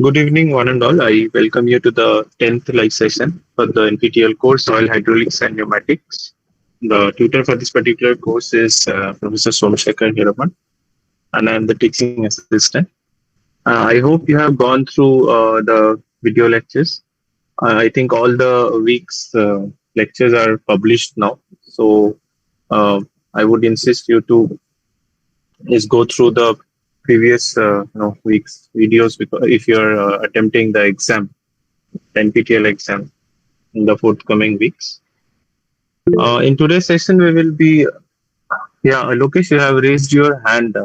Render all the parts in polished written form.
Good evening, one and all. I welcome you to the 10th live session for the NPTEL course, Oil Hydraulics and Pneumatics. The tutor for this particular course is Professor Somashekar Hiraman, and I am the teaching assistant. I hope you have gone through the video lectures. I think all the week's lectures are published now. So uh, I would insist you to is go through the previous week's videos because if you're attempting the exam, the NPTEL exam in the forthcoming weeks. In today's session, we will be Lokesh, you have raised your hand.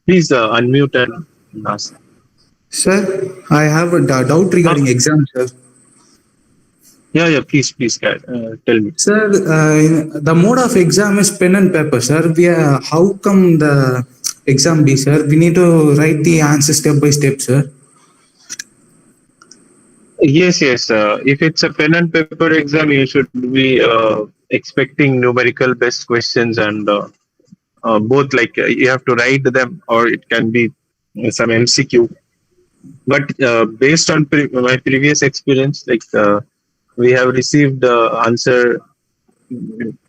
Please unmute and ask. Sir, I have a doubt Uh, regarding exam, sir. please, tell me. Sir, the mode of exam is pen and paper, sir. How come the exam be, sir? We need to write the answer step by step, sir. Yes. If it's a pen and paper exam, you should be expecting numerical based questions and both you have to write them or it can be some MCQ. But based on my previous experience, we have received answer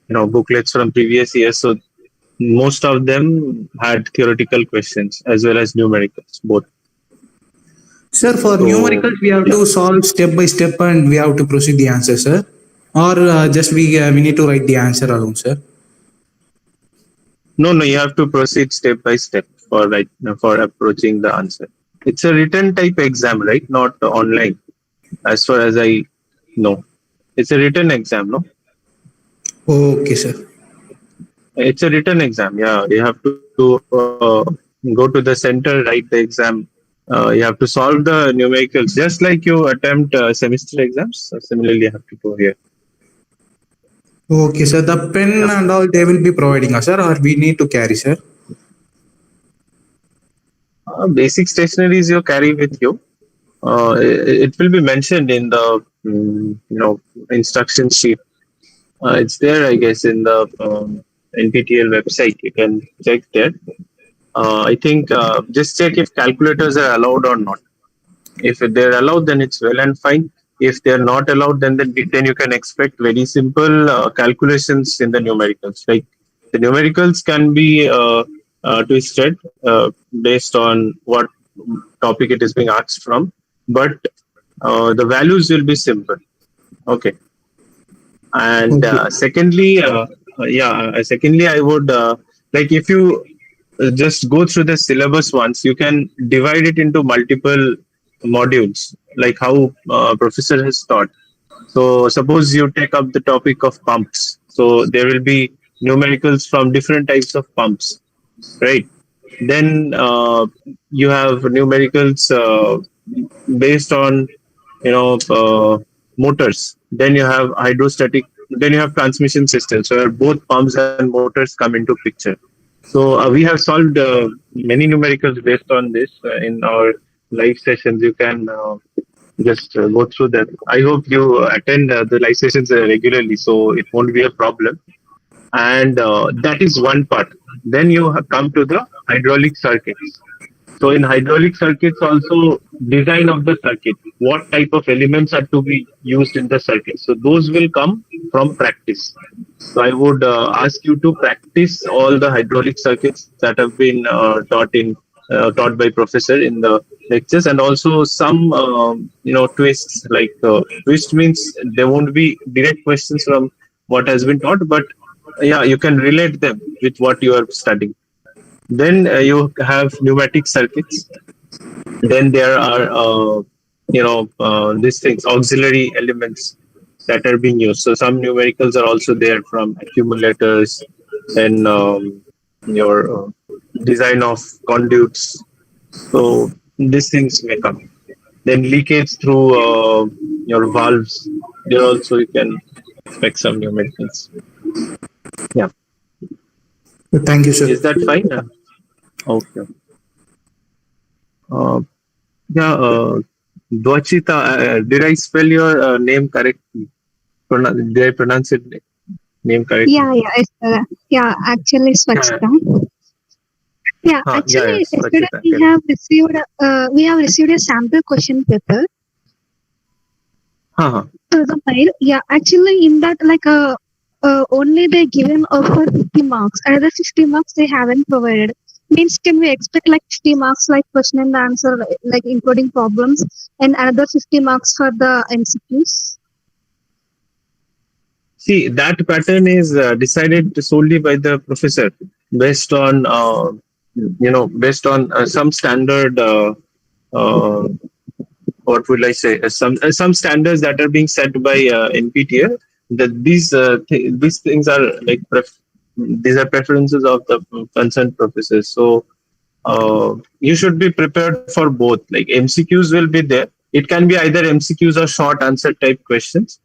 booklets from previous years, so most of them had theoretical questions as well as numericals both. Sir, for So numericals, we have yeah, to solve step by step and we have to proceed the answer, sir. Or just we need to write the answer alone, sir. no, you have to proceed step by step for approaching the answer. It's a written type exam, right? Not online, as far as I know. It's a written exam, no? Okay, sir. It's a written exam. Yeah, you have to go to the center, write the exam. You have to solve the numericals, just like you attempt semester exams. Similarly, you have to go here. Okay, sir. The pen Yeah. and all they will be providing us, sir, or we need to carry, sir. Basic stationaries you carry with you. It will be mentioned in the instruction sheet. It's there, I guess, in the NPTEL website. You can check there. I think just check if calculators are allowed or not. If they're allowed, then it's well and fine. If they're not allowed, then you can expect very simple calculations in the numericals. Like the numericals can be twisted based on what topic it is being asked from, but the values will be simple. Okay. And Okay. secondly, I would like if you just go through the syllabus once, you can divide it into multiple modules, like how professor has taught. So suppose you take up the topic of pumps. So there will be numericals from different types of pumps, right? Then you have numericals based on motors. Then you have hydrostatic. Then you have transmission systems where both pumps and motors come into picture. So we have solved many numericals based on this in our live sessions. You can just go through them. I hope you attend the live sessions regularly, so it won't be a problem. And that is one part. Then you have come to the hydraulic circuits. So in hydraulic circuits also design of the circuit, what type of elements are to be used in the circuit. So those will come from practice. So I would ask you to practice all the hydraulic circuits that have been taught by professor in the lectures, and also some twists. Like twist means there won't be direct questions from what has been taught, but yeah, you can relate them with what you are studying. Then you have pneumatic circuits. Then there are these things, auxiliary elements that are being used. So some numericals are also there from accumulators, then your design of conduits. So these things may come. Then leakage through your valves. There also you can expect some numericals. Yeah, Thank you, sir. is that fine? Okay. Uh, yeah, Dwachita, did I spell your name correctly? Did I pronounce it name correctly? Yeah, actually Yeah, Swachita. Yeah, Yeah, actually, yes, yesterday Rachita, tell. we have received a sample question paper Huh, huh. to the mail. Yeah, actually, in that, only they given for 50 marks. Another 50 marks they haven't provided. Means, can we expect like 50 marks, like question and answer, like including problems, and another 50 marks for the MCQs? See, that pattern is decided solely by the professor based on, based on some standard. Uh, what will I say? Some standards that are being set by NPTEL. That these things are like these are preferences of the concerned professors. So you should be prepared for both. Like MCQs will be there. It can be either MCQs or short answer type questions.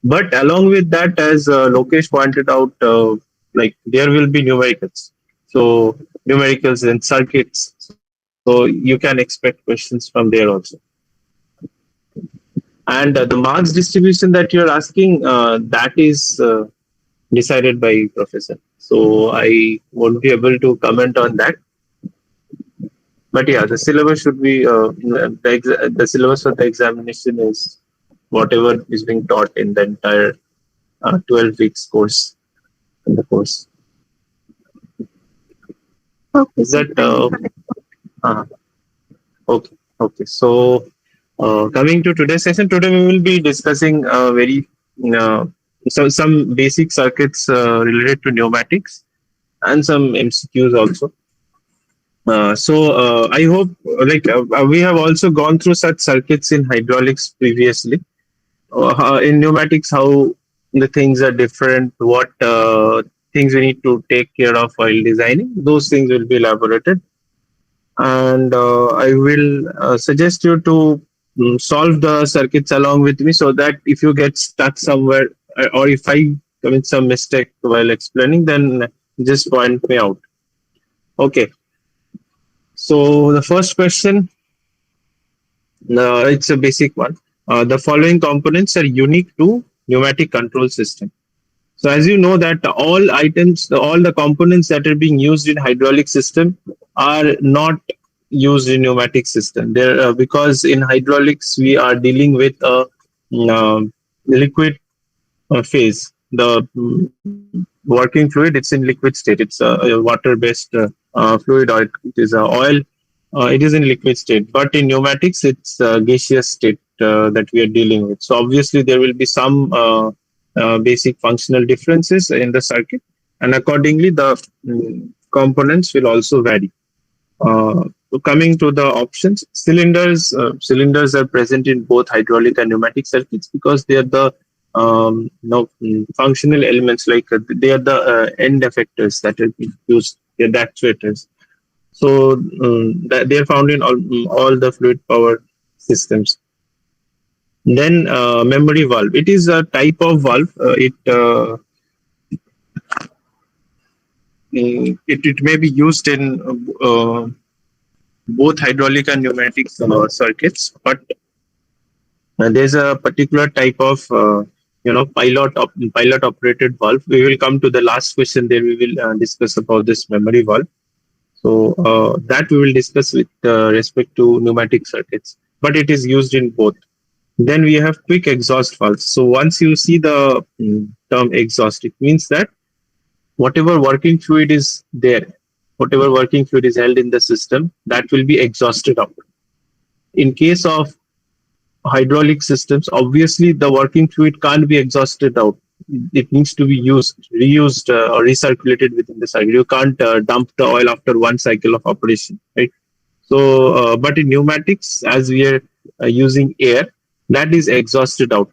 But along with that, as Lokesh pointed out, like there will be numericals. So numericals and circuits. So you can expect questions from there also. And the marks distribution that you're asking, that is decided by professor. So I won't be able to comment on that. But yeah, the syllabus should be the syllabus for the examination is whatever is being taught in the entire 12 weeks course in the course. Okay, Is sir. that Thank you for that. uh, okay? Okay. So coming to today's session, today we will be discussing very uh, some basic circuits related to pneumatics and some MCQs also. I hope we have also gone through such circuits in hydraulics previously. In pneumatics, how the things are different, what things we need to take care of while designing, those things will be elaborated. And I will suggest you to solve the circuits along with me so that if you get stuck somewhere or if I commit some mistake while explaining, then just point me out. Okay. So the first question, it's a basic one. The following components are unique to pneumatic control system. So as you know that all the components that are being used in hydraulic system are not used in pneumatic system. There because in hydraulics we are dealing with a liquid phase. The working fluid, it's in liquid state. It's a water-based fluid, or it is a oil. It is in liquid state. But in pneumatics, it's gaseous state that we are dealing with. So obviously, there will be some basic functional differences in the circuit, and accordingly, the components will also vary. So coming to the options, cylinders are present in both hydraulic and pneumatic circuits because they are the functional elements. Like they are the end effectors that are being used. They are the actuators. So they are found in all the fluid power systems. Then memory valve. It is a type of valve. It may be used in both hydraulic and pneumatic circuits, but there's a particular type of pilot operated valve. We will come to the last question. There we will discuss about this memory valve. So that we will discuss with respect to pneumatic circuits, but it is used in both. Then we have quick exhaust valves. So once you see the term exhaust, it means that whatever working fluid is there, whatever working fluid is held in the system, that will be exhausted out. In case of hydraulic systems, obviously the working fluid can't be exhausted out. It needs to be reused, or recirculated within the cycle. You can't dump the oil after one cycle of operation, right? So, but in pneumatics, as we are using air, that is exhausted out.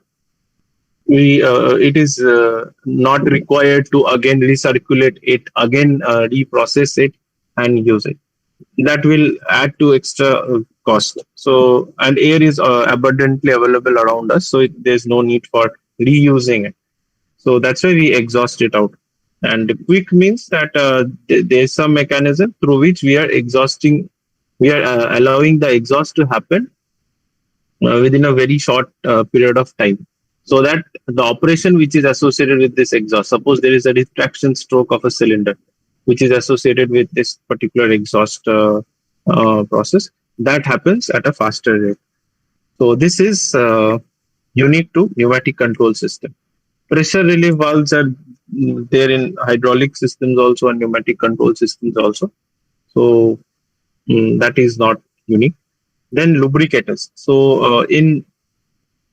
It is not required to again recirculate it, again reprocess it, and use it. That will add to extra cost. So, and air is abundantly available around us, so there's no need for reusing it. So that's why we exhaust it out. And quick means that there's some mechanism through which we are allowing the exhaust to happen within a very short period of time. So that the operation which is associated with this exhaust, suppose there is a retraction stroke of a cylinder. which is associated with this particular exhaust process, that happens at a faster rate. So this is unique to pneumatic control system. Pressure relief valves are there in hydraulic systems also and pneumatic control systems also. So that is not unique. Then lubricators. So in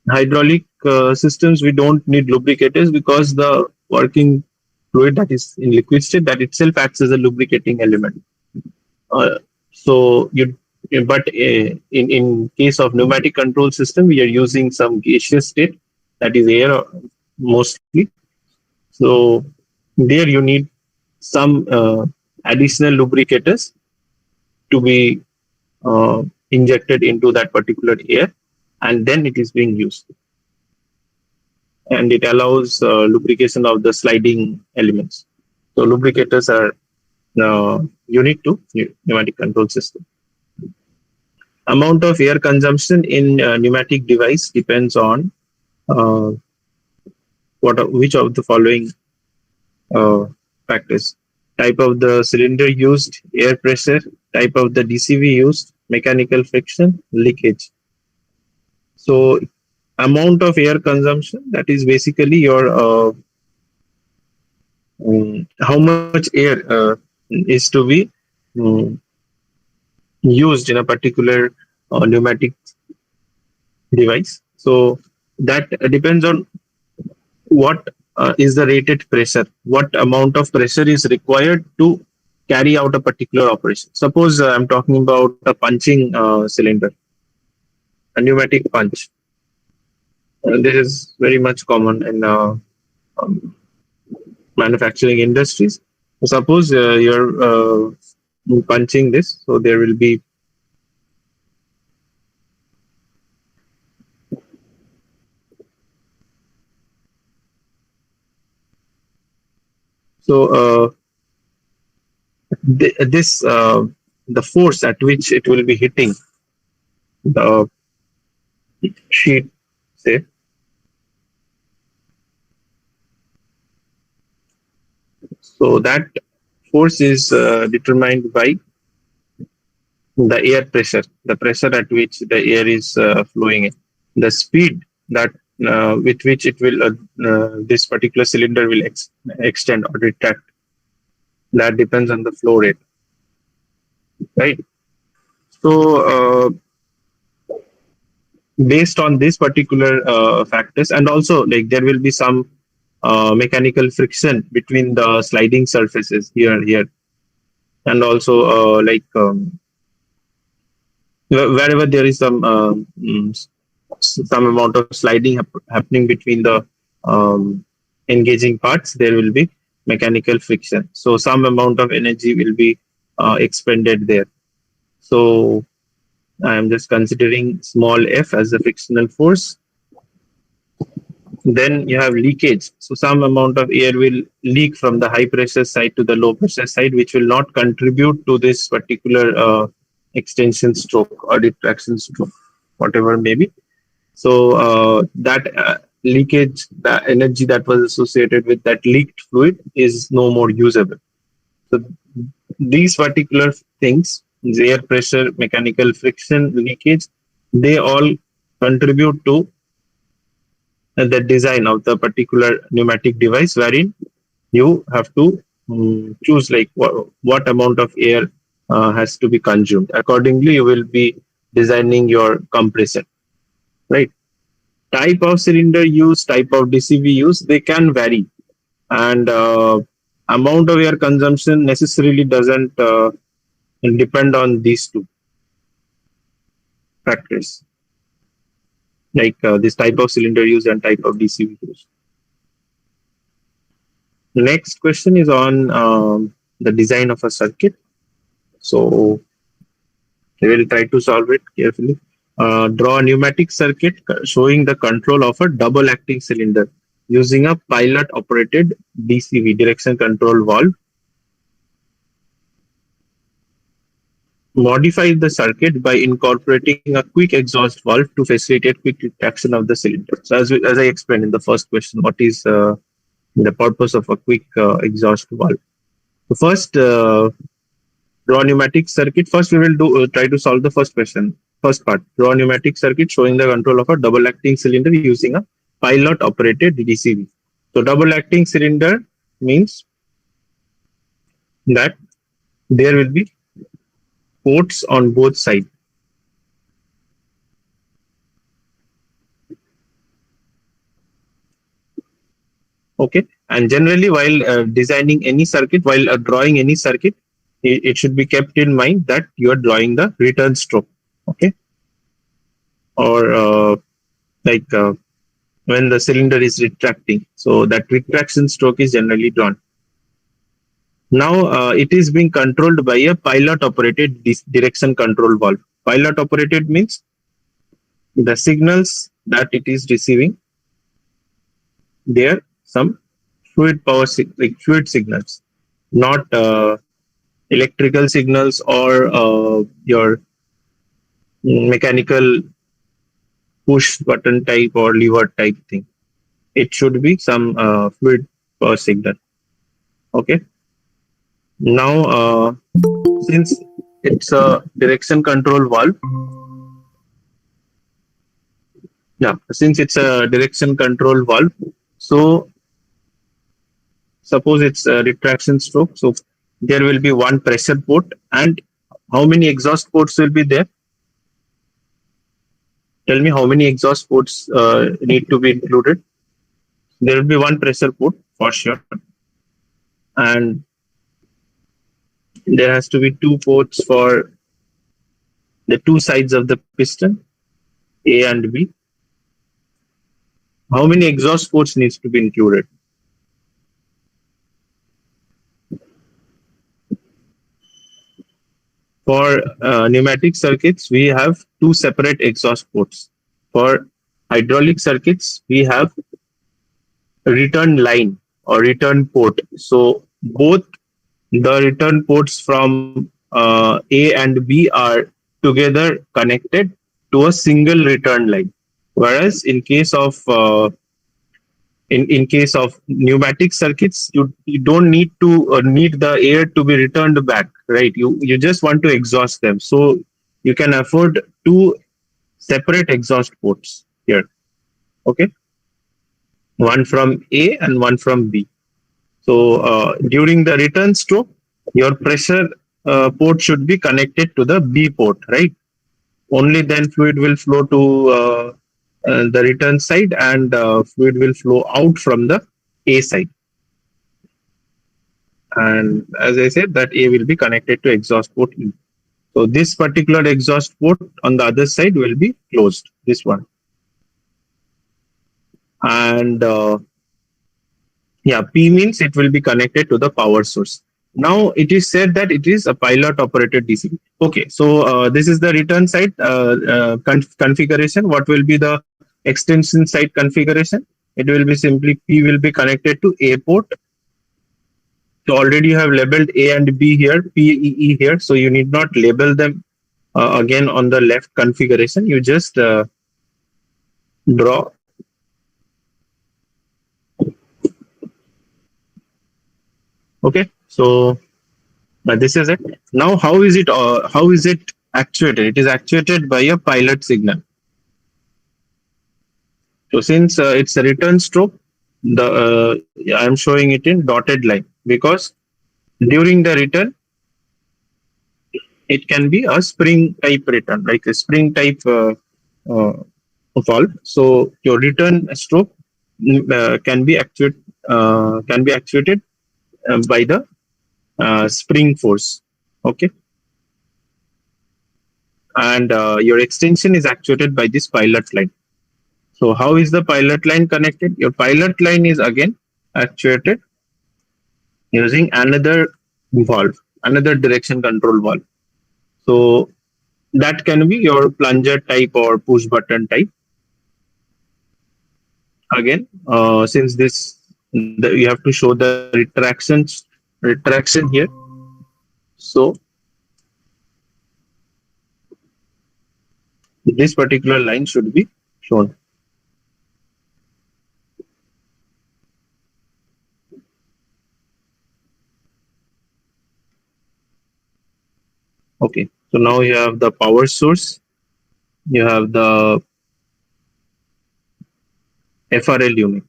hydraulic systems, we don't need lubricators because the working fluid that is in liquid state, that itself acts as a lubricating element. Uh, so you, but in case of pneumatic control system, we are using some gaseous state, that is air mostly. So there you need some additional lubricators to be injected into that particular air, and then it is being used, and it allows lubrication of the sliding elements. So lubricators are unique to pneumatic control system. Amount of air consumption in pneumatic device depends on uh, which of the following uh, factors: type of the cylinder used, air pressure, type of the DCV used, mechanical friction, leakage. So amount of air consumption, that is basically your how much air is to be um, used in a particular pneumatic device. So that depends on what is the rated pressure, what amount of pressure is required to carry out a particular operation. Suppose I'm talking about a punching cylinder, a pneumatic punch. This is very much common in um, manufacturing industries. Suppose you're punching this, so there will be so this the force at which it will be hitting the sheet, say, so that force is determined by the air pressure, the pressure at which the air is flowing in, the speed that with which it will this particular cylinder will extend or retract. That depends on the flow rate, right? So based on these particular factors, and also like there will be some mechanical friction between the sliding surfaces here, and also wherever there is some amount of sliding happening between the um, engaging parts, there will be mechanical friction. So some amount of energy will be expended there. So I am just considering small f as the frictional force. Then you have leakage. So some amount of air will leak from the high pressure side to the low pressure side, which will not contribute to this particular extension stroke or retraction stroke, whatever may be. So that leakage, the energy that was associated with that leaked fluid is no more usable. So these particular things, the air pressure, mechanical friction, leakage, they all contribute to the design of the particular pneumatic device, wherein you have to choose like what amount of air has to be consumed. Accordingly, you will be designing your compressor, right? Type of cylinder use, type of DCV use, they can vary, and amount of air consumption necessarily doesn't depend on these two factors, like this type of cylinder use and type of DCV use. Next question is on the design of a circuit. So we will try to solve it carefully. Draw a pneumatic circuit showing the control of a double acting cylinder using a pilot operated DCV, direction control valve. Modify the circuit by incorporating a quick exhaust valve to facilitate quick retraction of the cylinder. So as I explained in the first question, what is the purpose of a quick exhaust valve? So first, draw pneumatic circuit. First, we will do try to solve the first question. First part: draw pneumatic circuit showing the control of a double acting cylinder using a pilot operated DCV. So double acting cylinder means that there will be ports on both sides. Okay, and generally while designing any circuit, while drawing any circuit, it should be kept in mind that you are drawing the return stroke. Okay, or like when the cylinder is retracting, so that retraction stroke is generally drawn. Now it is being controlled by a pilot operated direction control valve. Pilot operated means the signals that it is receiving, there some fluid power like fluid signals, not electrical signals or your mechanical push button type or lever type thing. It should be some fluid power signal. Okay. Now, since it's a direction control valve, yeah, since it's a direction control valve, so suppose it's a retraction stroke, so there will be one pressure port, and how many exhaust ports will be there? Tell me how many exhaust ports need to be included. There will be one pressure port for sure, and there has to be two ports for the two sides of the piston, A and B. How many exhaust ports needs to be included? For pneumatic circuits, we have two separate exhaust ports. For hydraulic circuits, we have a return line or return port. So both the return ports from A and B are together connected to a single return line. Whereas in case of pneumatic circuits, you don't need the air to be returned back, right? You just want to exhaust them, so you can afford two separate exhaust ports here. Okay, one from A and one from B. So during the return stroke, your pressure port should be connected to the B port, right? Only then fluid will flow to the return side, and fluid will flow out from the A side. And as I said, that A will be connected to exhaust port E. So this particular exhaust port on the other side will be closed, this one. And yeah, P means it will be connected to the power source. Now it is said that it is a pilot operated DC. Okay, so this is the return side configuration. What will be the extension side configuration? It will be simply P will be connected to A port. So already you have labeled A and B here, P, E, E here. So you need not label them again on the left configuration. You just draw. Okay, so this is it. Now, how is it actuated? It is actuated by a pilot signal. So since it's a return stroke, I am showing it in dotted line because during the return, it can be a spring type return, like a spring type uh, valve. So your return stroke can be actuated by the spring force. Okay, and your extension is actuated by this pilot line. So how is the pilot line connected? Your pilot line is again actuated using another valve, another direction control valve. So that can be your plunger type or push button type. Again, since you have to show the retraction here. So this particular line should be shown. Okay, so now you have the power source, you have the FRL unit,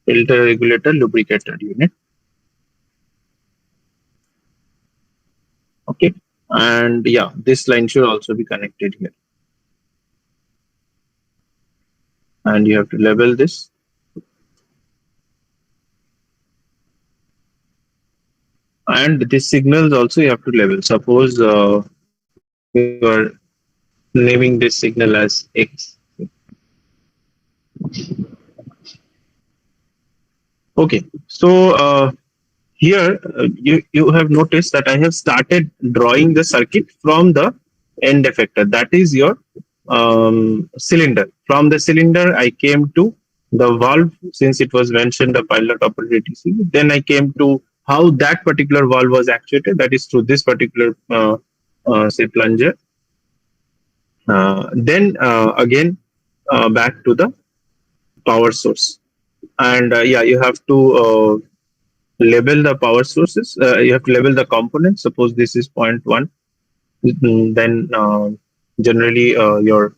filter regulator lubricator unit. Okay, and yeah, this line should also be connected here, and you have to label this. And this signals also you have to label. Suppose you are naming this signal as X. Okay, so here you have noticed that I have started drawing the circuit from the end effector. That is your cylinder. From the cylinder, I came to the valve since it was mentioned the pilot operated ECU. Then I came to how that particular valve was actuated. That is through this particular say plunger. Then again back to the power source. And yeah, you have to label the power sources. You have to label the components. Suppose this is point 0.1. Then generally your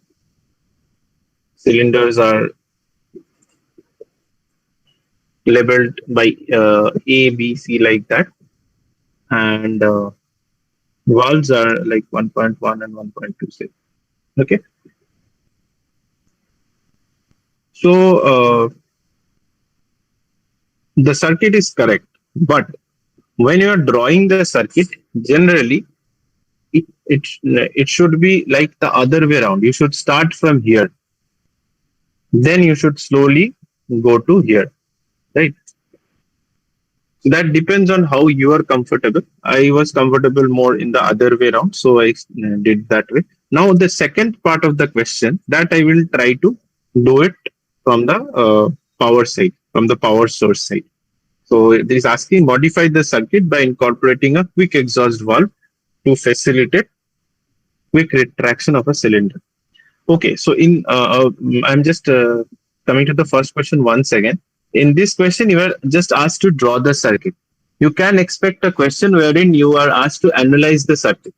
cylinders are labeled by A, B, C like that, and valves are like 1.1 and 1.26. Okay, so the circuit is correct, but when you are drawing the circuit, generally it should be like the other way around. You should start from here, then you should slowly go to here, right? So that depends on how you are comfortable. I was comfortable more in the other way around, so I did that way. Now the second part of the question that I will try to do it from the power side, from the power source side. So it is asking modify the circuit by incorporating a quick exhaust valve to facilitate quick retraction of a cylinder. Okay, so I'm just coming to the first question once again. In this question, you are just asked to draw the circuit. You can expect a question wherein you are asked to analyze the circuit.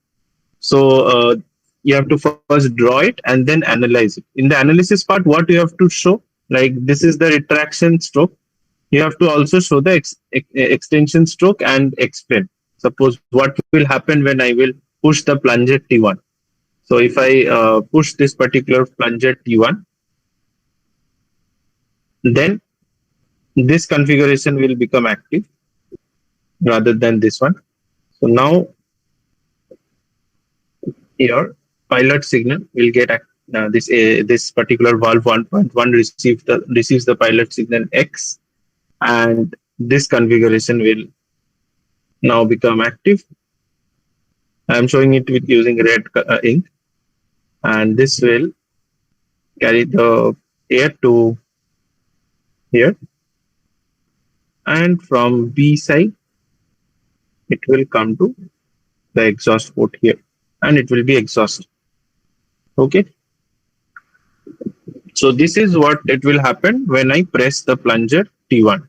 So you have to first draw it and then analyze it. In the analysis part, what you have to show, like this is the retraction stroke. You have to also show the extension stroke and explain. Suppose what will happen when I will push the plunger T1. So if I push this particular plunger T1, then this configuration will become active rather than this one. So now your pilot signal will get this particular valve 1.1 receives the pilot signal X, and this configuration will now become active. I am showing it with using red ink, and this will carry the air to here, and from B side it will come to the exhaust port here, and it will be exhaust. Okay, so this is what it will happen when I press the plunger T1.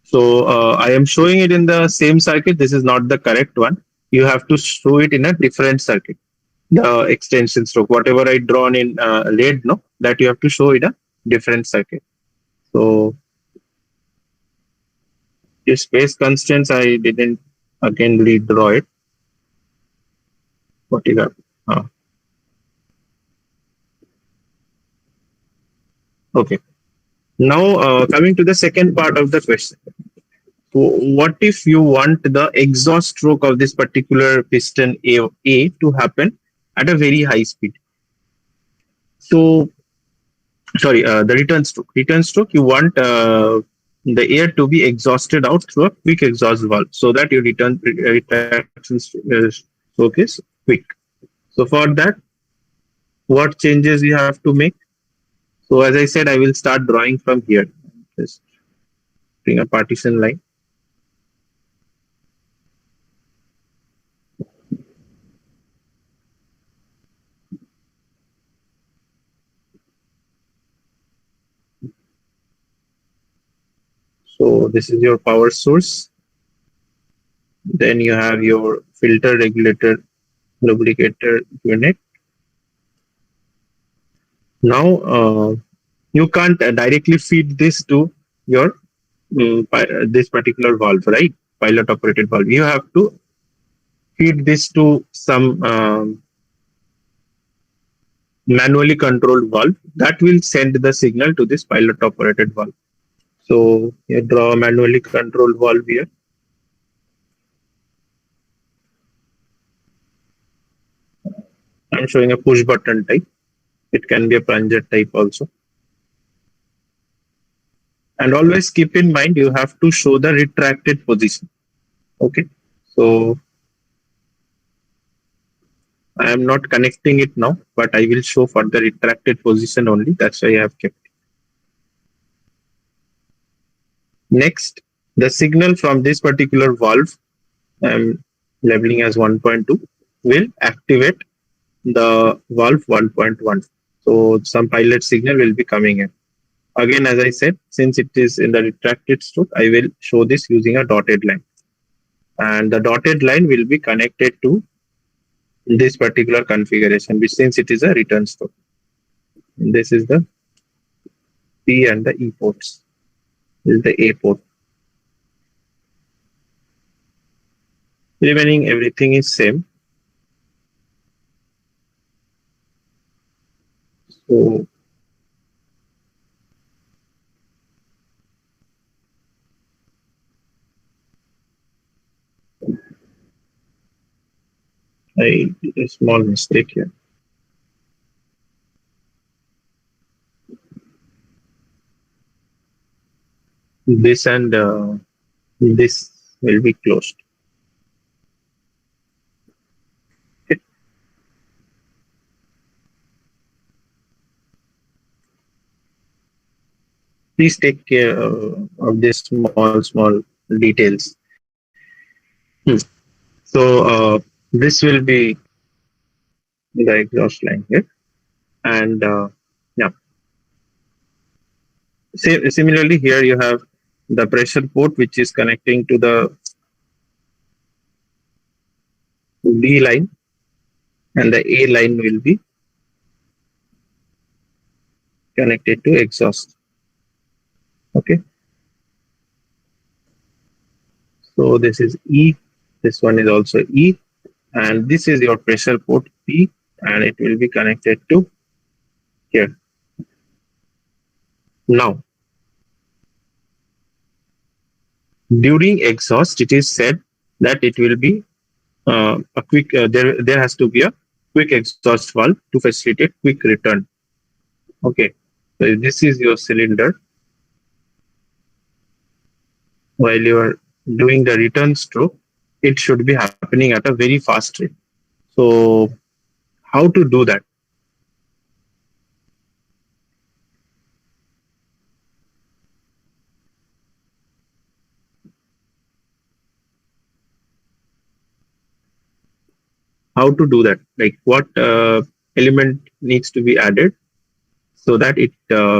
So I am showing it in the same circuit. This is not the correct one. You have to show it in a different circuit. The extension stroke, whatever I drawn in red, no, that you have to show in a different circuit. So your space constraints, I didn't again redraw it. What you got? Okay. Now coming to the second part of the question. What if you want the exhaust stroke of this particular piston A to happen at a very high speed? So, sorry, the return stroke, you want the air to be exhausted out through a quick exhaust valve so that your retraction stroke is quick. So for that, what changes you have to make? So as I said, I will start drawing from here. Just bring a partition line. So this is your power source. Then you have your filter regulator lubricator unit. Now you can't directly feed this to your this particular valve, right? Pilot operated valve. You have to feed this to some manually controlled valve that will send the signal to this pilot operated valve. So you draw a manually controlled valve here. I'm showing a push button type. It can be a plunger type also. And always keep in mind you have to show the retracted position. Okay. So I am not connecting it now, but I will show for the retracted position only. That's why I have kept. Next, the signal from this particular valve, I'm labeling as 1.2, will activate the valve 1.1. So some pilot signal will be coming in. Again, as I said, since it is in the retracted stroke, I will show this using a dotted line. And the dotted line will be connected to this particular configuration, which since it is a return stroke. This is the P and the E ports. This is the A port. Remaining everything is same. So I did a small mistake here. This and this will be closed. Okay. Please take care of these small details. So this will be the exhaust line here, and yeah. Similarly, here you have the pressure port which is connecting to the D line, and the A line will be connected to exhaust. Okay. So this is E, this one is also E, and this is your pressure port P, and it will be connected to here. Now, during exhaust, it is said that it will be a quick, there has to be a quick exhaust valve to facilitate quick return. Okay, so this is your cylinder. While you are doing the return stroke, it should be happening at a very fast rate. So how to do that? How to do that? Like what element needs to be added so that it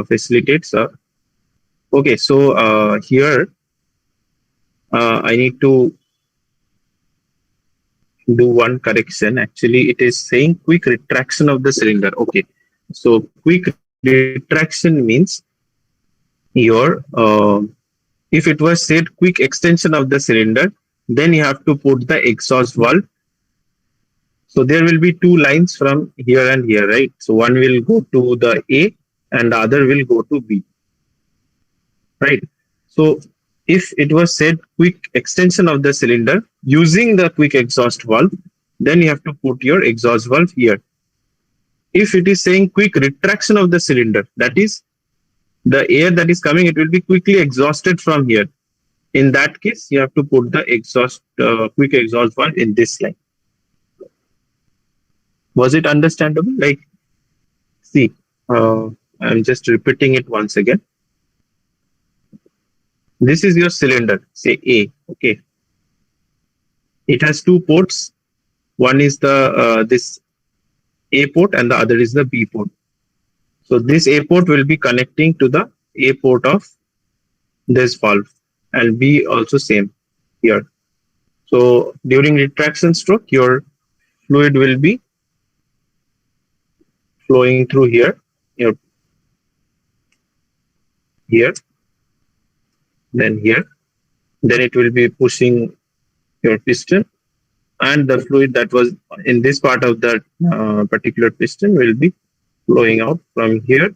facilitates. Okay, so here I need to do one correction. Actually, it is saying quick retraction of the cylinder. Okay, so quick retraction means your if it was said quick extension of the cylinder, then you have to put the exhaust valve. So there will be two lines from here and here, right? So one will go to the A and the other will go to B, right? So if it was said quick extension of the cylinder using the quick exhaust valve, then you have to put your exhaust valve here. If it is saying quick retraction of the cylinder, that is the air that is coming, it will be quickly exhausted from here. In that case, you have to put the exhaust quick exhaust valve in this line. Was it understandable? Like, see, I'm just repeating it once again. This is your cylinder, say A. Okay, it has two ports. One is the this A port and the other is the B port. So this A port will be connecting to the A port of this valve. and B also same here. So during retraction stroke, your fluid will be flowing through here, your here, then here. Then it will be pushing your piston, and the fluid that was in this part of that particular piston will be flowing out from here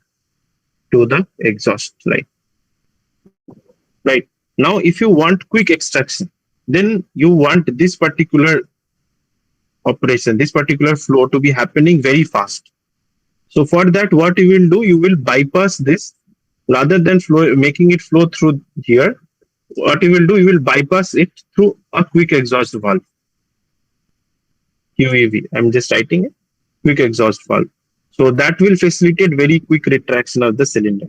to the exhaust line. Right now, if you want quick extraction, then you want this particular operation, this particular flow to be happening very fast. So for that, what you will do, you will bypass this rather than flow, making it flow through here. What you will do, you will bypass it through a quick exhaust valve, QEV. I'm just writing it, quick exhaust valve. So that will facilitate very quick retraction of the cylinder.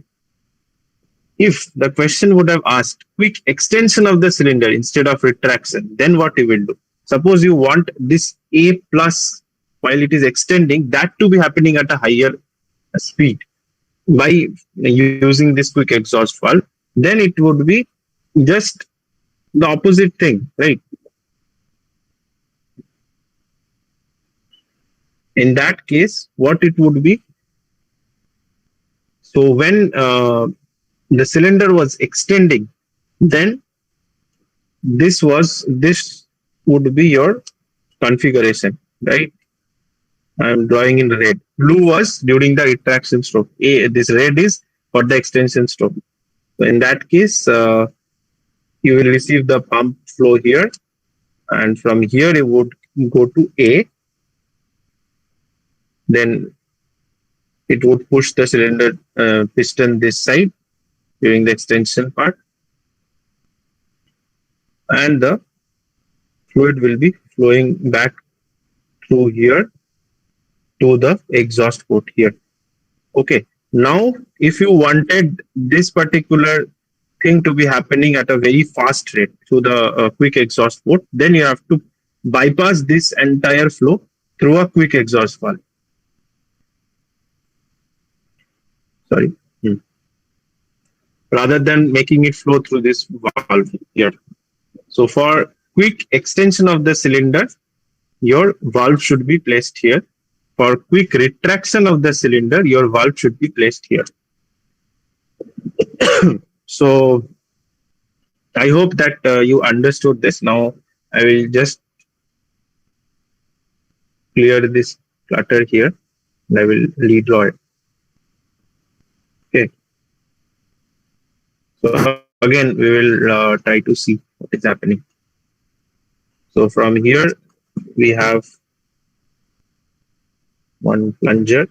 If the question would have asked quick extension of the cylinder instead of retraction, then what you will do? Suppose you want this A plus while it is extending, that to be happening at a higher speed by using this quick exhaust valve, then it would be just the opposite thing, right? In that case, what it would be, so when the cylinder was extending, then this would be your configuration, right? I'm drawing in red. Blue was during the retraction stroke. This red is for the extension stroke. So in that case, you will receive the pump flow here, and from here it would go to A. Then it would push the cylinder piston this side during the extension part, and the fluid will be flowing back through here to the exhaust port here. Okay. Now, if you wanted this particular thing to be happening at a very fast rate through the quick exhaust port, then you have to bypass this entire flow through a quick exhaust valve. Sorry. Rather than making it flow through this valve here. So for quick extension of the cylinder, your valve should be placed here. For quick retraction of the cylinder, your valve should be placed here. So I hope that you understood this. Now I will just clear this clutter here, and I will redraw it. Okay. So again, we will try to see what is happening. So from here, we have one plunger.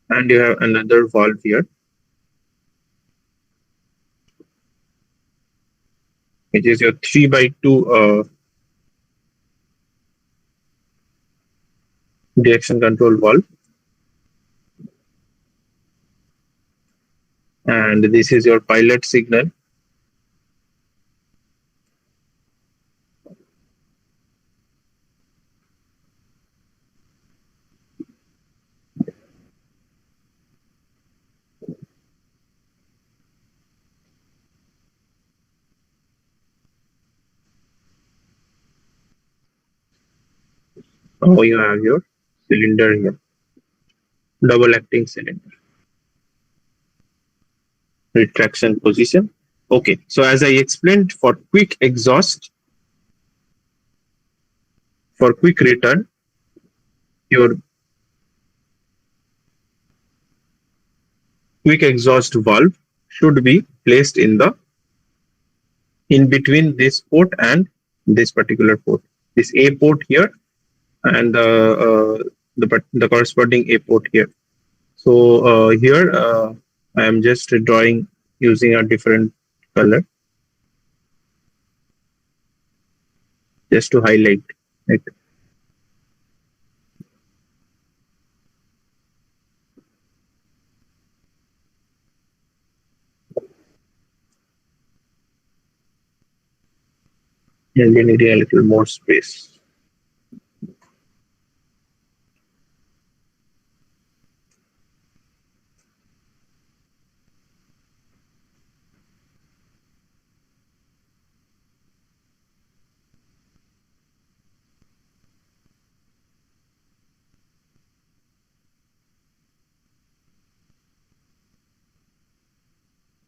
And you have another valve here, which is your 3x2 direction control valve. And this is your pilot signal. Now you have your cylinder here, double acting cylinder, retraction position. Okay, so as I explained, for quick exhaust, for quick return, your quick exhaust valve should be placed in between this port and this particular port, this A port here, and the corresponding A port here. So here I am just drawing using a different color just to highlight it. And we need a little more space.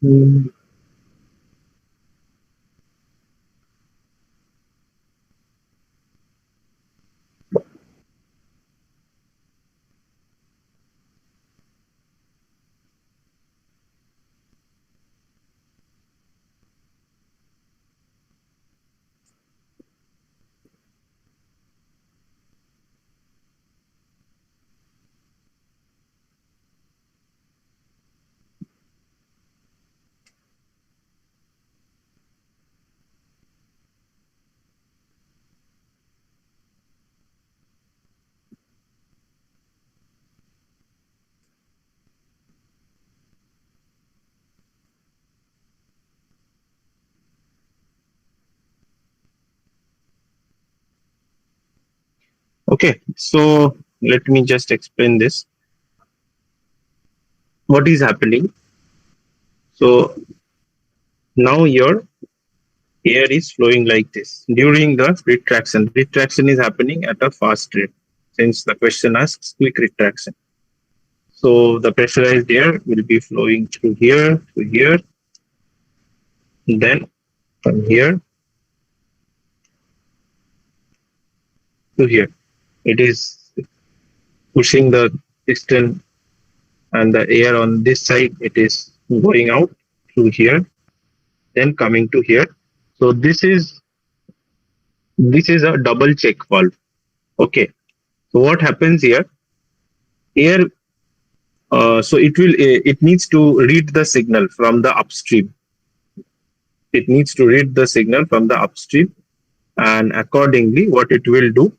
Hmm. Okay, so let me just explain this. What is happening? So now your air is flowing like this during the retraction. Retraction is happening at a fast rate since the question asks quick retraction. So the pressurized air will be flowing through here to here, then from here to here. It is pushing the piston and the air on this side. It is going out through here, then coming to here. So this is a double check valve. Okay. So what happens here? Air. So it needs to read the signal from the upstream. It needs to read the signal from the upstream, and accordingly, what it will do,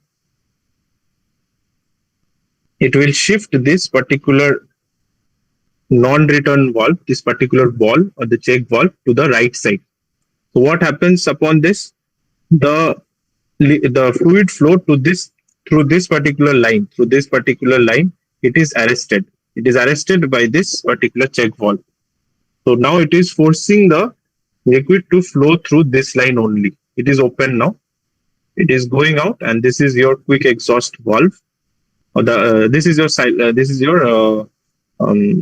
it will shift this particular non-return valve, this particular valve or the check valve to the right side. So what happens upon this? The the fluid flow to this through this particular line, it is arrested. It is arrested by this particular check valve. So now it is forcing the liquid to flow through this line only. It is open now. It is going out, and this is your quick exhaust valve. Or the this is your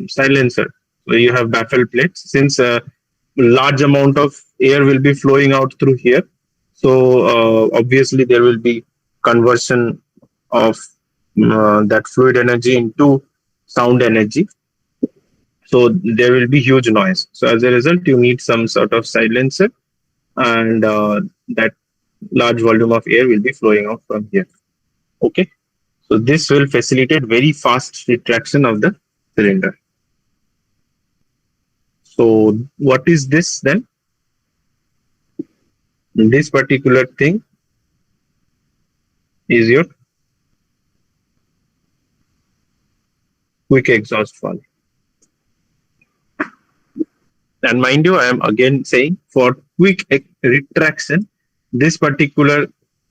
silencer. So you have baffle plates. Since a large amount of air will be flowing out through here, so obviously there will be conversion of that fluid energy into sound energy. So there will be huge noise. So as a result, you need some sort of silencer, and that large volume of air will be flowing out from here. Okay. So this will facilitate very fast retraction of the cylinder. So what is this then? This particular thing is your quick exhaust valve. And mind you, I am again saying for quick retraction, this particular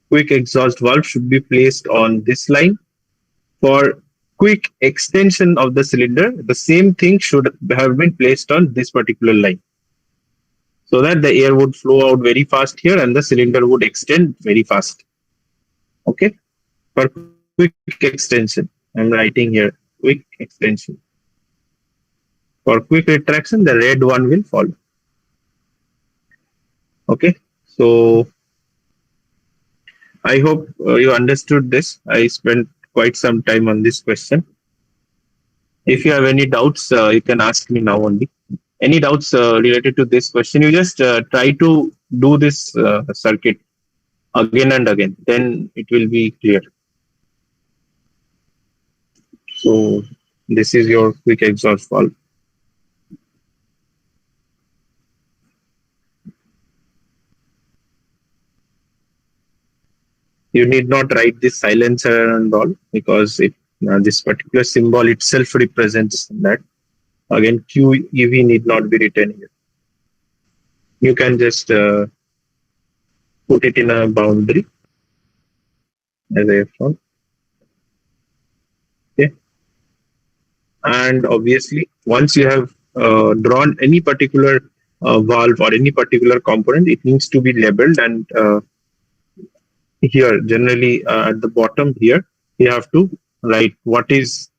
quick exhaust valve should be placed on this line. For quick extension of the cylinder, the same thing should have been placed on this particular line, so that the air would flow out very fast here and the cylinder would extend very fast. Okay. For quick extension, I'm writing here quick extension. For quick retraction, the red one will follow. Okay. So I hope you understood this. I spent quite some time on this question. If you have any doubts, you can ask me now only. Any doubts related to this question? You just try to do this circuit again and again. Then it will be clear. So this is your quick exhaust valve. You need not write this silencer and all, because this particular symbol itself represents that. Again, QEV need not be written here. You can just put it in a boundary as I have shown. Okay. And obviously, once you have drawn any particular valve or any particular component, it needs to be labeled. And here, generally at the bottom here, you have to write what is,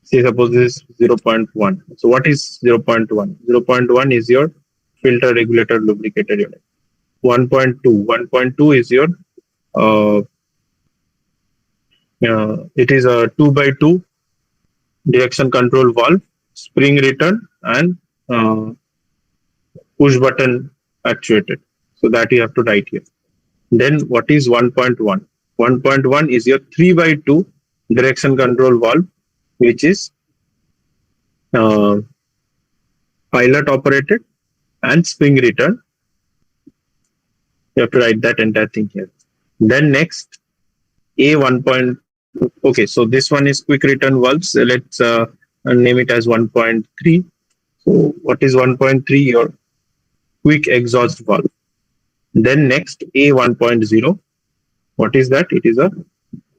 say, suppose this is 0.1. So what is 0.1? 0.1 is your filter regulator lubricator unit. 1.2 is your uh, it is a 2 by 2 direction control valve, spring return, and uh, push button actuated. So that you have to write here. Then what is 1.1? 1.1 is your 3 by 2 direction control valve, which is uh, pilot operated and spring return. You have to write that entire thing here. Then next, A 1. Okay, so this one is quick return valves. Let's name it as 1.3. So what is 1.3? Your quick exhaust valve. Then next, A 1.0. What is that? It is a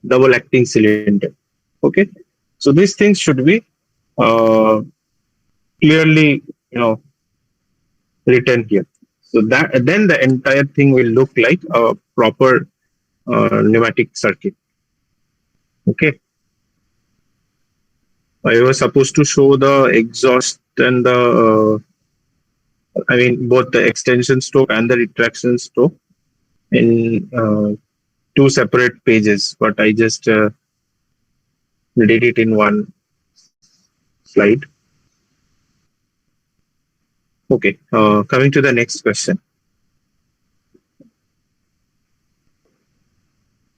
double acting cylinder. Okay, so these things should be uh, clearly, written here. So that then the entire thing will look like a proper pneumatic circuit. Okay, I was supposed to show the exhaust and the both the extension stroke and the retraction stroke in two separate pages, but I just did it in one slide. Okay, coming to the next question.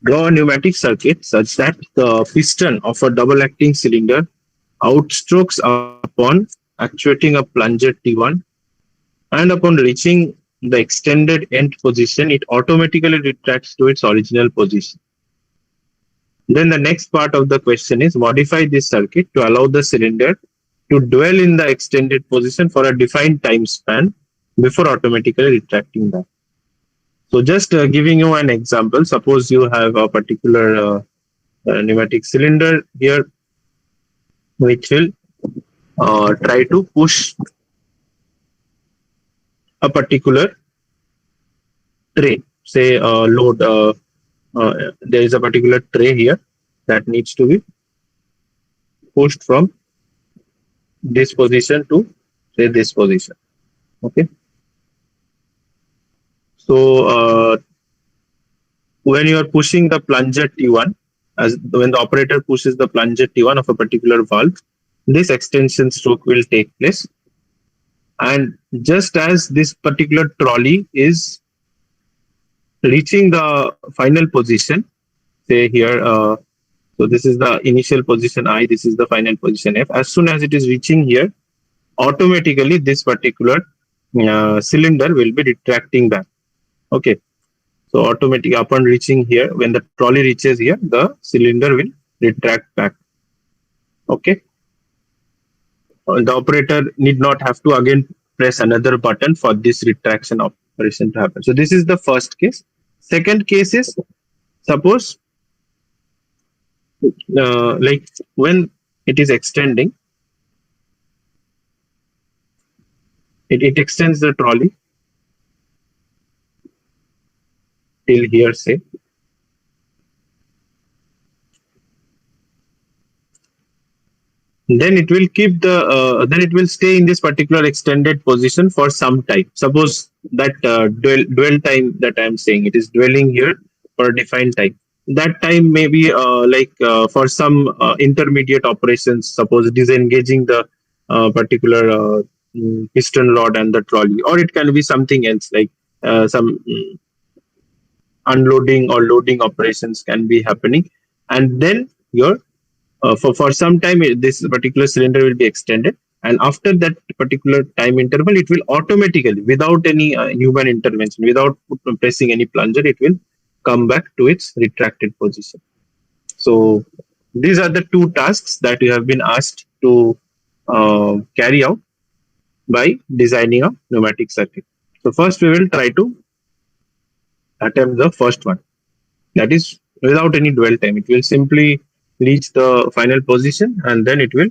Draw a pneumatic circuit such that the piston of a double acting cylinder outstrokes upon actuating a plunger T1, and upon reaching the extended end position, it automatically retracts to its original position. Then the next part of the question is modify this circuit to allow the cylinder to dwell in the extended position for a defined time span before automatically retracting back. So just giving you an example, suppose you have a particular pneumatic cylinder here, which will try to push a particular tray, say load. There is a particular tray here that needs to be pushed from this position to, say, this position. Okay. So when you are pushing the plunger T1, as when the operator pushes the plunger T1 of a particular valve, this extension stroke will take place. And just as this particular trolley is reaching the final position, say here, so this is the initial position I, this is the final position F. As soon as it is reaching here, automatically this particular cylinder will be retracting back. Okay. So automatically upon reaching here, when the trolley reaches here, the cylinder will retract back. Okay. The operator need not have to again press another button for this retraction operation to happen. So this is the first case. Second case is, suppose like when it is extending, it extends the trolley till here, say. Then it will keep the then it will stay in this particular extended position for some time. Suppose that dwell time that I am saying, it is dwelling here for a defined time. That time may be for some intermediate operations, suppose disengaging the particular piston rod and the trolley, or it can be something else like some unloading or loading operations can be happening, and then your for some time this particular cylinder will be extended, and after that particular time interval it will automatically, without any human intervention, without pressing any plunger, it will come back to its retracted position. So these are the two tasks that you have been asked to carry out by designing a pneumatic circuit. So first we will try to attempt the first one. That is without any dwell time. It will simply reach the final position and then it will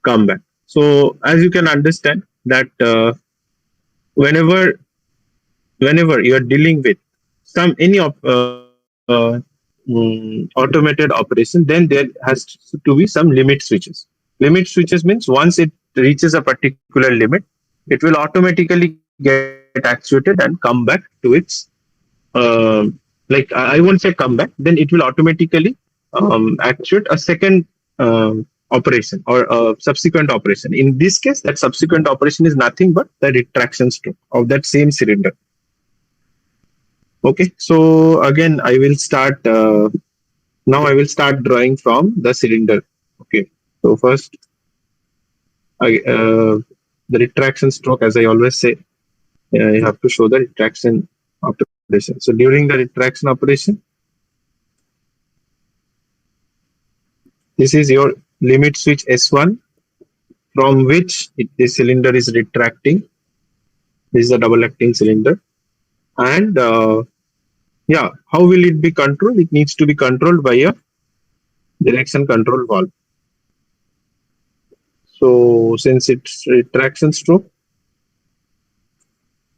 come back. So as you can understand that whenever you are dealing with some any automated operation, then there has to be some limit switches. Limit switches means once it reaches a particular limit, it will automatically get actuated and come back to its like I won't say come back. Then it will automatically actuate a second operation or a subsequent operation. In this case, that subsequent operation is nothing but the retraction stroke of that same cylinder. Okay, so again, I will start now. I will start drawing from the cylinder. Okay, so first, the retraction stroke, as I always say, you have to show the retraction operation. So during the retraction operation, this is your limit switch S1 from which the cylinder is retracting. This is a double acting cylinder, and yeah, how will it be controlled? It needs to be controlled by a direction control valve. So since it's retraction stroke,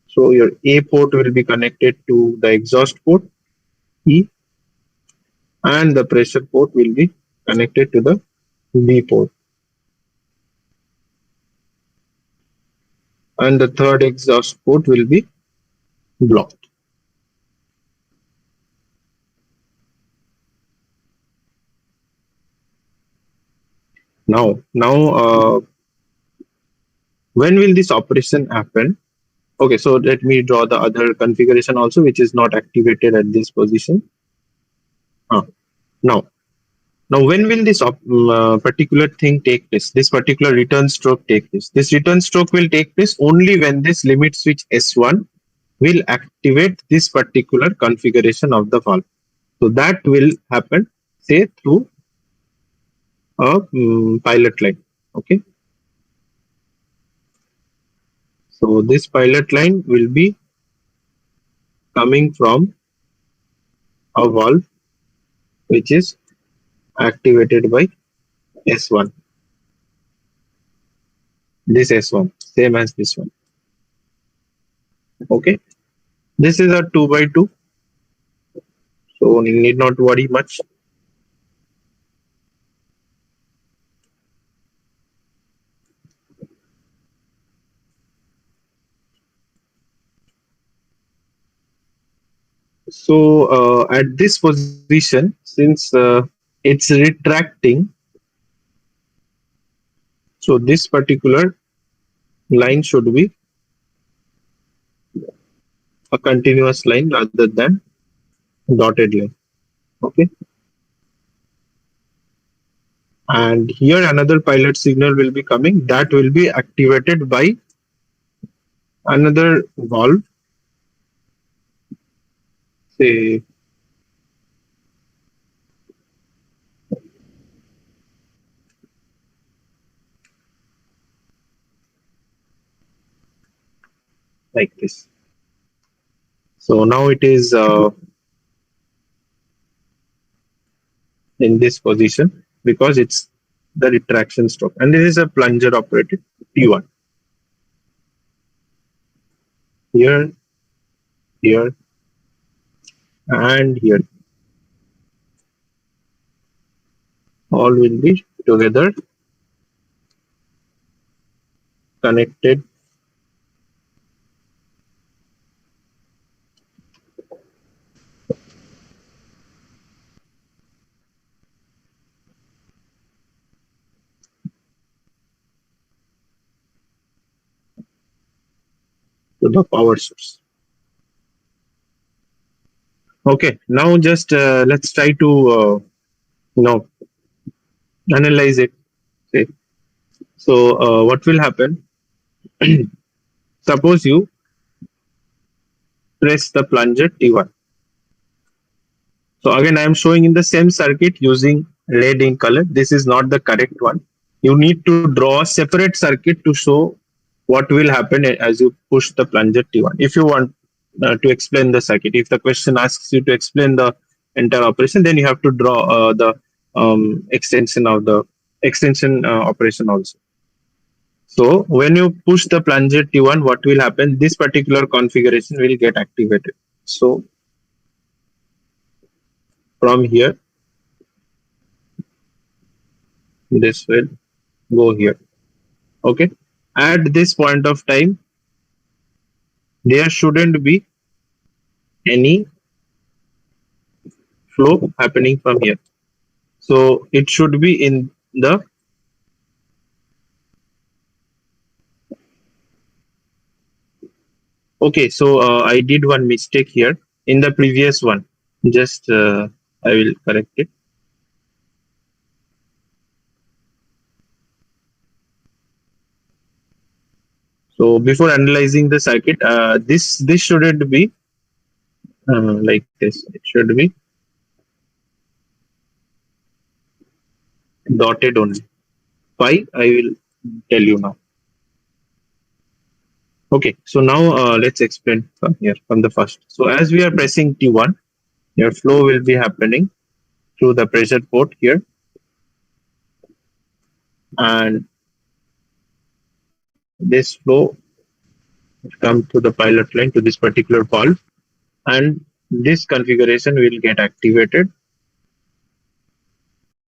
so your A port will be connected to the exhaust port E, and the pressure port will be connected to the B port. And the third exhaust port will be blocked. Now, when will this operation happen? Okay, so let me draw the other configuration also, which is not activated at this position. Now, when will this particular thing take place? This particular return stroke take place. This return stroke will take place only when this limit switch S1 will activate this particular configuration of the valve. So that will happen, say, through a pilot line. Okay. So this pilot line will be coming from a valve which is activated by S1. This S1, same as this one. Okay. This is a 2x2. So you need not worry much. So at this position, since it's retracting, so this particular line should be a continuous line rather than dotted line. Okay. And here another pilot signal will be coming, that will be activated by another valve, say like this. So now it is in this position because it's the retraction stroke, and this is a plunger operated T1. Here, here, and here, all will be together connected to the power source. Okay, now just let's try to analyze it. Okay. So what will happen? Suppose you press the plunger T1. So again, I am showing in the same circuit using red in color. This is not the correct one. You need to draw a separate circuit to show what will happen as you push the plunger T1. If you want, to explain the circuit. If the question asks you to explain the entire operation, then you have to draw the extension of the extension operation also. So when you push the plunger T1, what will happen? This particular configuration will get activated. So from here, this will go here. Okay. At this point of time, there shouldn't be any flow happening from here. So it should be in the okay. So I did one mistake here in the previous one. Just I will correct it. So before analyzing the circuit, this shouldn't be like this. It should be dotted only. Why? I will tell you now. Okay, so now let's explain from here, from the first. So as we are pressing T1, your flow will be happening through the pressure port here, and this flow come to the pilot line to this particular valve, and this configuration will get activated.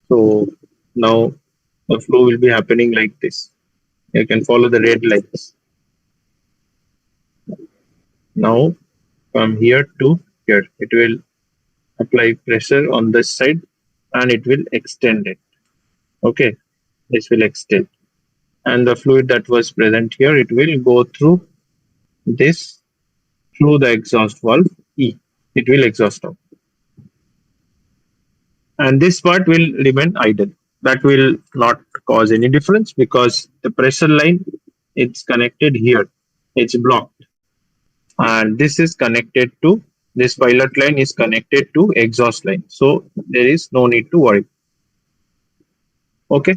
So now the flow will be happening like this. You can follow the red lines. Now from here to here, it will apply pressure on this side and it will extend it. Okay, this will extend. And the fluid that was present here, it will go through this, through the exhaust valve E. It will exhaust out. And this part will remain idle. That will not cause any difference because the pressure line, it's connected here. It's blocked. And this is connected to, this pilot line is connected to exhaust line. So there is no need to worry. Okay.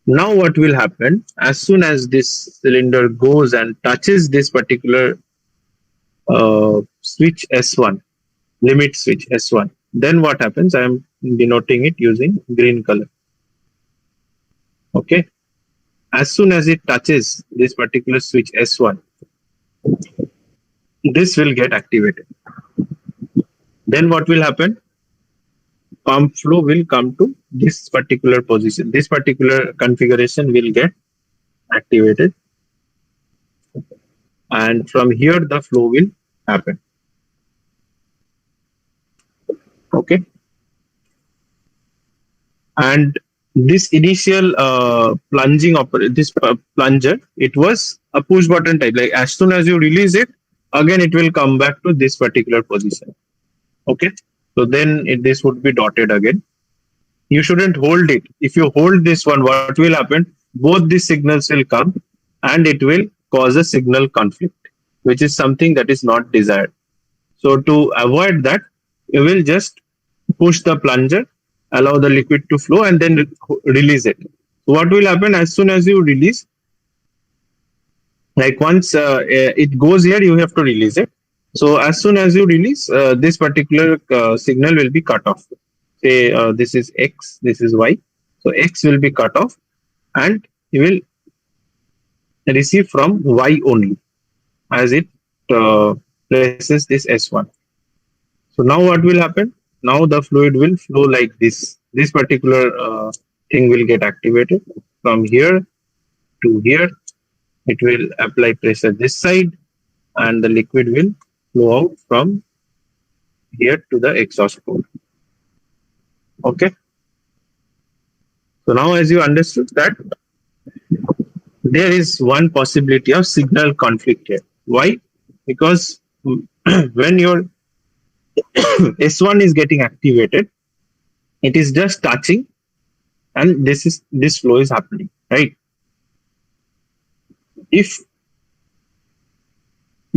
Now what will happen, as soon as this cylinder goes and touches this particular switch S1, limit switch S1, then what happens? I am denoting it using green color. Okay. As soon as it touches this particular switch S1, this will get activated. Then what will happen? Pump flow will come to this particular position. This particular configuration will get activated. And from here, the flow will happen. Okay. And this initial plunger, it was a push button type. Like as soon as you release it, again it will come back to this particular position. Okay. So then this would be dotted again. You shouldn't hold it. If you hold this one, what will happen? Both these signals will come and it will cause a signal conflict, which is something that is not desired. So to avoid that, you will just push the plunger, allow the liquid to flow, and then release it. So what will happen as soon as you release? Like once it goes here, you have to release it. So as soon as you release, this particular signal will be cut off. Say this is X, this is Y. So X will be cut off, and you will receive from Y only as it presses this S1. So now what will happen? Now the fluid will flow like this. This particular thing will get activated from here to here. It will apply pressure this side, and the liquid will flow out from here to the exhaust port. Okay. So now as you understood that there is one possibility of signal conflict here. Why? Because when your S1 is getting activated, it is just touching and this flow is happening, right? If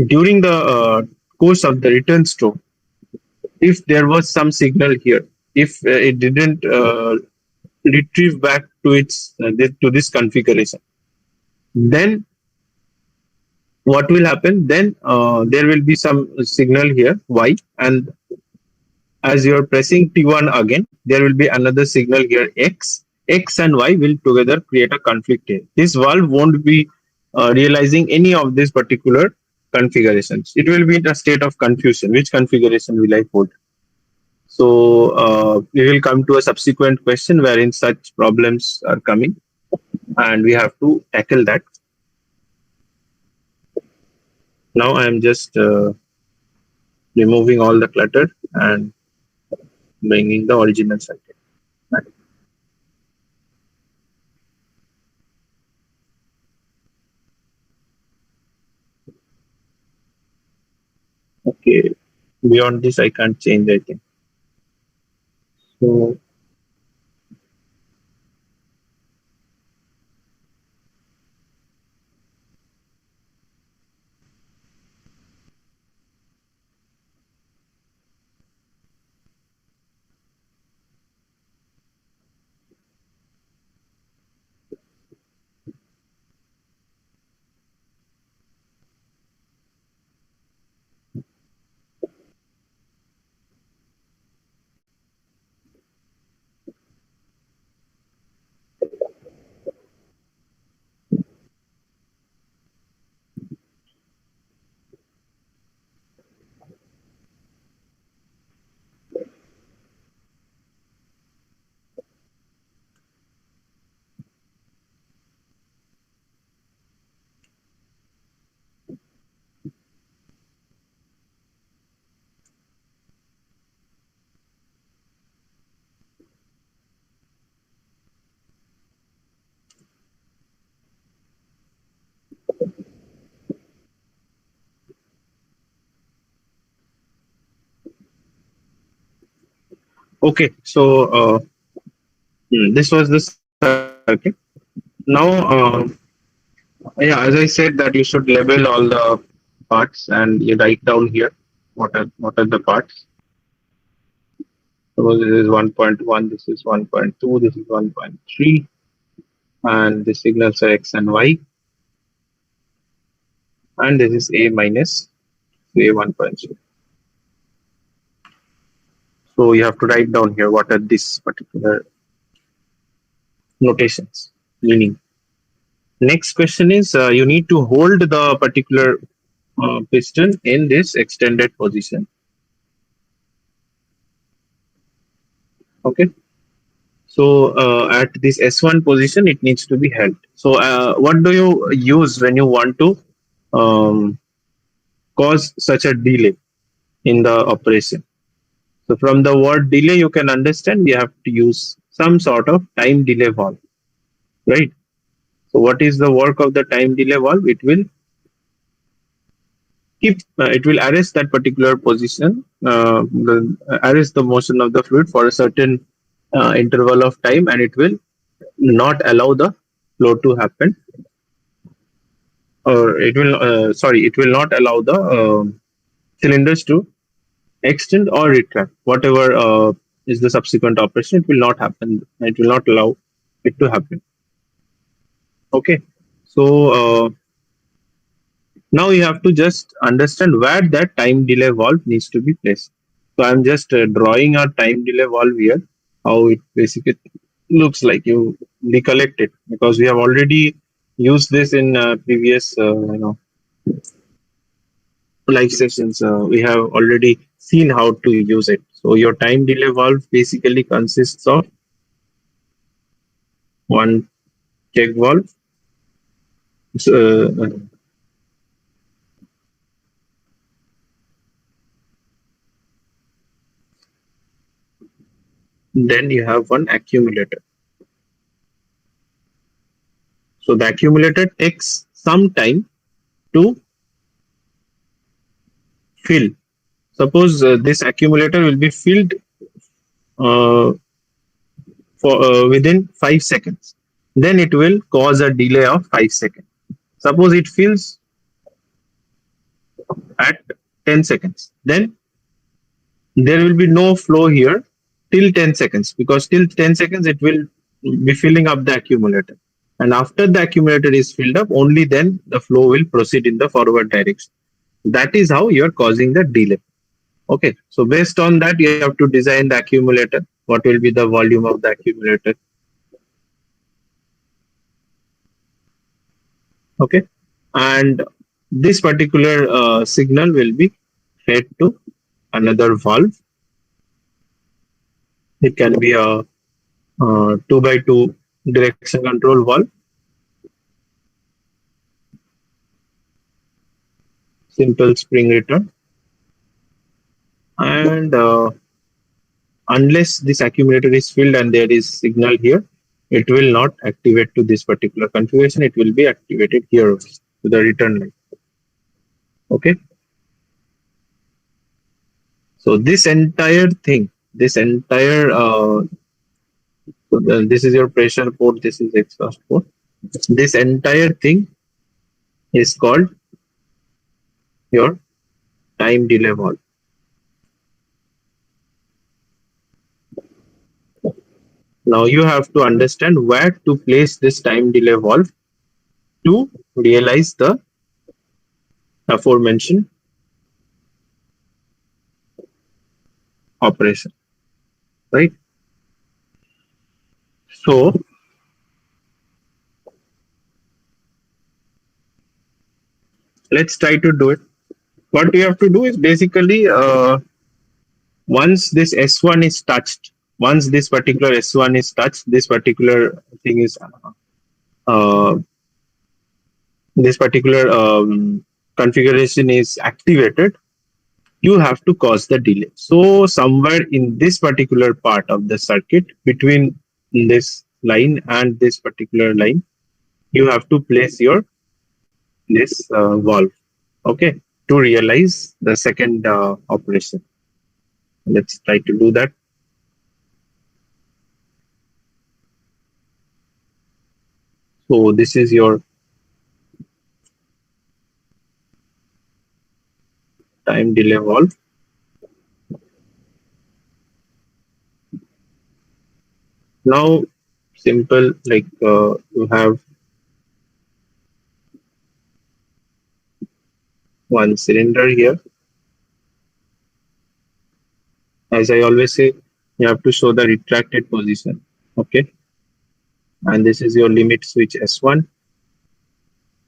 during the course of the return stroke, if there was some signal here, if it didn't retrieve back to its to this configuration, then what will happen then? There will be some signal here y, and as you are pressing T1 again, there will be another signal here x. X and y will together create a conflict here. This valve won't be realizing any of these particular configurations. It will be in a state of confusion. Which configuration will I put? So we will come to a subsequent question wherein such problems are coming, and we have to tackle that. Now I am just removing all the clutter and bringing the original circuit. Okay. Beyond this, I can't change, I think. So, okay. So, this was the circuit. Now, yeah, as I said that you should label all the parts and you write down here what are the parts. Suppose this is 1.1, this is 1.2, this is 1.3, and the signals are x and y, and this is a minus a 1.0. So you have to write down here what are these particular notations meaning. Next question is you need to hold the particular piston in this extended position. Okay. So at this S1 position, it needs to be held. So what do you use when you want to um, cause such a delay in the operation? So from the word delay, you can understand we have to use some sort of time delay valve, right? So what is the work of the time delay valve? It will arrest that particular position, arrest the motion of the fluid for a certain interval of time, and it will not allow the flow to happen, or it will not allow the cylinders to extend or retract. Whatever is the subsequent operation, it will not happen. It will not allow it to happen. Okay. So now you have to just understand where that time delay valve needs to be placed. So I'm just drawing a time delay valve here, how it basically looks like. You recollect it because we have already used this in previous live sessions. We have already seen how to use it. So your time delay valve basically consists of one check valve. So, then you have one accumulator. So the accumulator takes some time to fill. Suppose this accumulator will be filled uh, for within 5 seconds. Then it will cause a delay of 5 seconds. Suppose it fills at 10 seconds. Then there will be no flow here till 10 seconds, because till 10 seconds it will be filling up the accumulator. And after the accumulator is filled up, only then the flow will proceed in the forward direction. That is how you are causing the delay. Okay, so based on that, you have to design the accumulator. What will be the volume of the accumulator? Okay, and this particular signal will be fed to another valve. It can be a 2 by 2 direction control valve, simple spring return, and unless this accumulator is filled and there is signal here, it will not activate to this particular configuration. It will be activated here to the return line. Okay, so this entire thing, this entire this is your pressure port, this is exhaust port. This entire thing is called your time delay valve. Now you have to understand where to place this time delay valve to realize the aforementioned operation, right? So let's try to do it. What you have to do is basically once this S1 is touched, once this particular S1 is touched, this particular thing is uh, this particular configuration is activated, you have to cause the delay. So somewhere in this particular part of the circuit between this line and this particular line, you have to place your this valve, okay, to realize the second operation. Let's try to do that. So this is your time delay valve. Now, simple, like you have one cylinder here. As I always say, you have to show the retracted position. Okay. And this is your limit switch S1.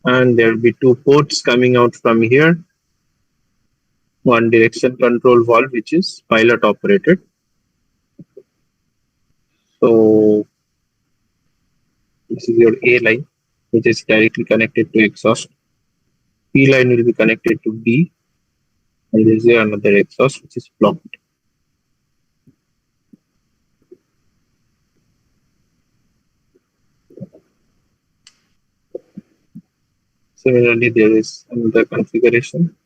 And there will be two ports coming out from here. One direction control valve, which is pilot operated. So this is your A line, which is directly connected to exhaust. P line will be connected to B. And this is another exhaust, which is blocked. Similarly, there is another configuration.